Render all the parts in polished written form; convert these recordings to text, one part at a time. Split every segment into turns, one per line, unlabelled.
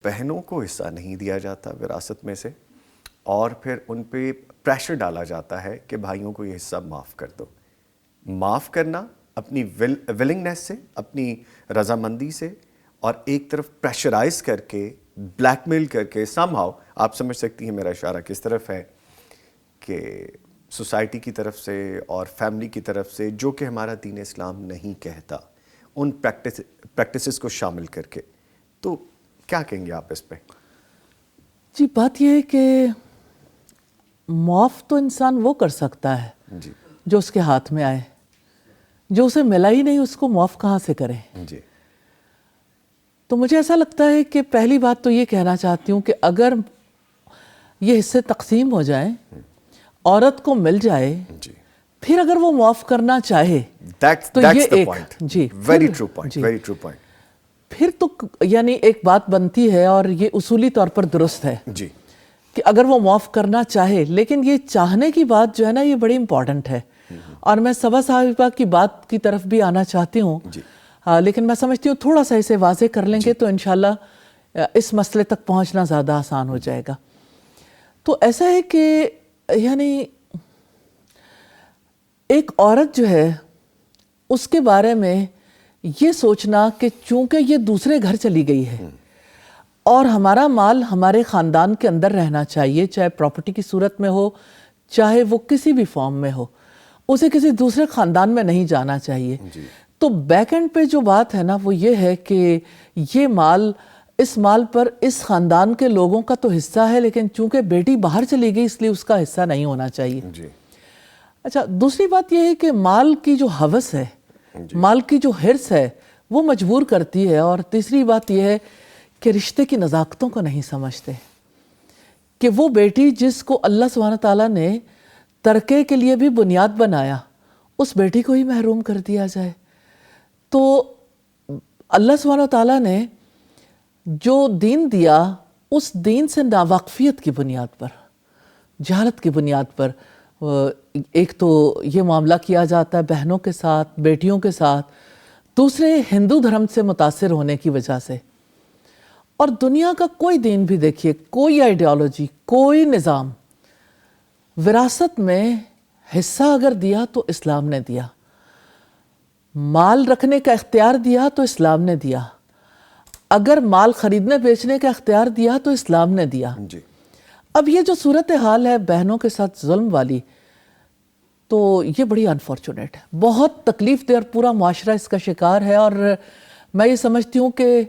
بہنوں کو حصہ نہیں دیا جاتا وراثت میں سے، اور پھر ان پہ پریشر ڈالا جاتا ہے کہ بھائیوں کو یہ حصہ معاف کر دو۔ معاف کرنا اپنی ولنگنیس سے، اپنی رضامندی سے، اور ایک طرف پریشرائز کر کے، بلیک میل کر کے، سم ہاؤ آپ سمجھ سکتی ہیں میرا اشارہ کس طرف ہے، کہ سوسائٹی کی طرف سے اور فیملی کی طرف سے جو کہ ہمارا دین اسلام نہیں کہتا، ان پریکٹسز کو شامل کر کے۔ تو کیا کہیں گے آپ اس پہ؟
جی، بات یہ ہے کہ معاف تو انسان وہ کر سکتا ہے
جی
جو اس کے ہاتھ میں آئے، جو اسے ملا ہی نہیں اس کو معاف کہاں سے کرے۔
جی
تو مجھے ایسا لگتا ہے کہ پہلی بات تو یہ کہنا چاہتی ہوں کہ اگر یہ حصے تقسیم ہو جائیں، عورت کو مل جائے،
جی
پھر اگر وہ معاف کرنا چاہے تو یہ ایک
very true point, very true point.
پھر تو یعنی ایک بات بنتی ہے، اور یہ اصولی طور پر درست ہے
جی
کہ اگر وہ معاف کرنا چاہے، لیکن یہ چاہنے کی بات جو ہے نا، یہ بڑی امپورٹنٹ ہے۔ اور میں صبا صاحبہ کی بات کی طرف بھی آنا چاہتی ہوں، لیکن میں سمجھتی ہوں تھوڑا سا اسے واضح کر لیں گے تو انشاءاللہ اس مسئلے تک پہنچنا زیادہ آسان ہو جائے گا۔ تو ایسا ہے کہ یعنی ایک عورت جو ہے، اس کے بارے میں یہ سوچنا کہ چونکہ یہ دوسرے گھر چلی گئی ہے اور ہمارا مال ہمارے خاندان کے اندر رہنا چاہیے، چاہے پراپرٹی کی صورت میں ہو، چاہے وہ کسی بھی فارم میں ہو، اسے کسی دوسرے خاندان میں نہیں جانا چاہیے۔ تو بیک اینڈ پہ جو بات ہے نا، وہ یہ ہے کہ یہ مال، اس مال پر اس خاندان کے لوگوں کا تو حصہ ہے، لیکن چونکہ بیٹی باہر چلی گئی اس لیے اس کا حصہ نہیں ہونا چاہیے۔ اچھا، دوسری بات یہ ہے کہ مال کی جو ہوس ہے، مال کی جو حرص ہے، وہ مجبور کرتی ہے۔ اور تیسری بات یہ ہے کہ رشتے کی نزاکتوں کو نہیں سمجھتے، کہ وہ بیٹی جس کو اللہ سبحانہ تعالیٰ نے ترکے کے لیے بھی بنیاد بنایا، اس بیٹی کو ہی محروم کر دیا جائے۔ تو اللہ سبحانہ تعالیٰ نے جو دین دیا، اس دین سے ناواقفیت کی بنیاد پر، جہالت کی بنیاد پر، ایک تو یہ معاملہ کیا جاتا ہے بہنوں کے ساتھ، بیٹیوں کے ساتھ، دوسرے ہندو دھرم سے متاثر ہونے کی وجہ سے۔ اور دنیا کا کوئی دین بھی دیکھیے، کوئی آئیڈیالوجی، کوئی نظام، وراثت میں حصہ اگر دیا تو اسلام نے دیا، مال رکھنے کا اختیار دیا تو اسلام نے دیا، اگر مال خریدنے بیچنے کا اختیار دیا تو اسلام نے دیا۔ اب یہ جو صورتحال ہے بہنوں کے ساتھ ظلم والی، تو یہ بڑی انفارچونیٹ ہے، بہت تکلیف دہ، اور پورا معاشرہ اس کا شکار ہے۔ اور میں یہ سمجھتی ہوں کہ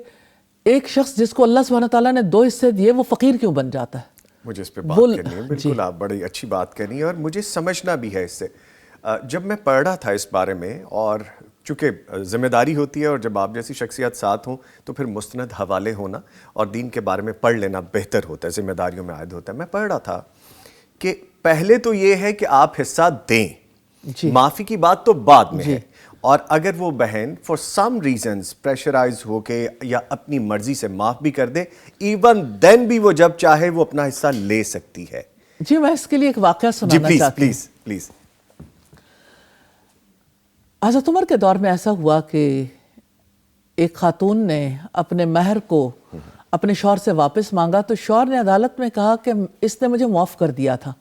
ایک شخص جس کو اللہ سبحانہ تعالیٰ نے 2 حصے دیے، وہ فقیر کیوں بن جاتا ہے؟
مجھے اس پہ بات کرنی ہے، بالکل آپ بڑی اچھی بات کرنی ہے، اور مجھے سمجھنا بھی ہے اس سے۔ جب میں پڑھ رہا تھا اس بارے میں، اور چونکہ ذمہ داری ہوتی ہے، اور جب آپ جیسی شخصیت ساتھ ہوں تو پھر مستند حوالے ہونا اور دین کے بارے میں پڑھ لینا بہتر ہوتا ہے، ذمہ داریوں میں عائد ہوتا ہے۔ میں پڑھ رہا تھا کہ پہلے تو یہ ہے کہ آپ حصہ دیں، معافی کی بات تو بعد میں ہے، اور اگر وہ بہن فار سم ریزنز پریشرائز ہو کے یا اپنی مرضی سے معاف بھی کر دے، ایون دین بھی وہ جب چاہے وہ اپنا حصہ لے سکتی ہے۔
جی، میں اس کے لیے ایک واقعہ سنانا چاہتی ہوں۔
پلیز۔
حضرت عمر کے دور میں ایسا ہوا کہ ایک خاتون نے اپنے مہر کو اپنے شوہر سے واپس مانگا، تو شوہر نے عدالت میں کہا کہ اس نے مجھے معاف کر دیا تھا۔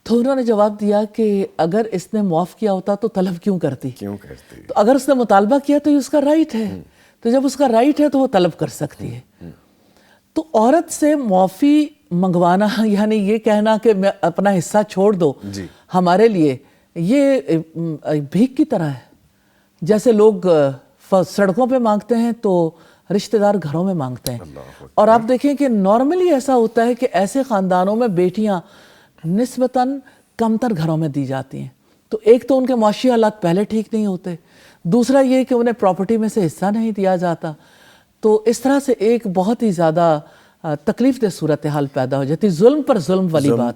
تو انہوں نے جواب دیا کہ اگر اس نے معاف کیا ہوتا تو طلب کیوں کرتی؟ تو اگر اس نے مطالبہ کیا تو یہ اس کا رائٹ ہے، تو جب اس کا رائٹ ہے تو وہ طلب کر سکتی ہے۔ تو عورت سے معافی منگوانا، یعنی یہ کہنا کہ میں اپنا حصہ چھوڑ دو ہمارے لیے، یہ بھیک کی طرح ہے۔ جیسے لوگ سڑکوں پہ مانگتے ہیں تو رشتہ دار گھروں میں مانگتے ہیں۔ اور آپ دیکھیں کہ نارملی ایسا ہوتا ہے کہ ایسے خاندانوں میں بیٹیاں نسبتاً کمتر گھروں میں دی جاتی ہیں۔ تو ایک تو ان کے معاشی حالات پہلے ٹھیک نہیں ہوتے، دوسرا یہ کہ انہیں پراپرٹی میں سے حصہ نہیں دیا جاتا۔ تو اس طرح سے ایک بہت ہی زیادہ تکلیف دہ صورتحال پیدا ہو جاتی، ظلم پر ظلم والی بات۔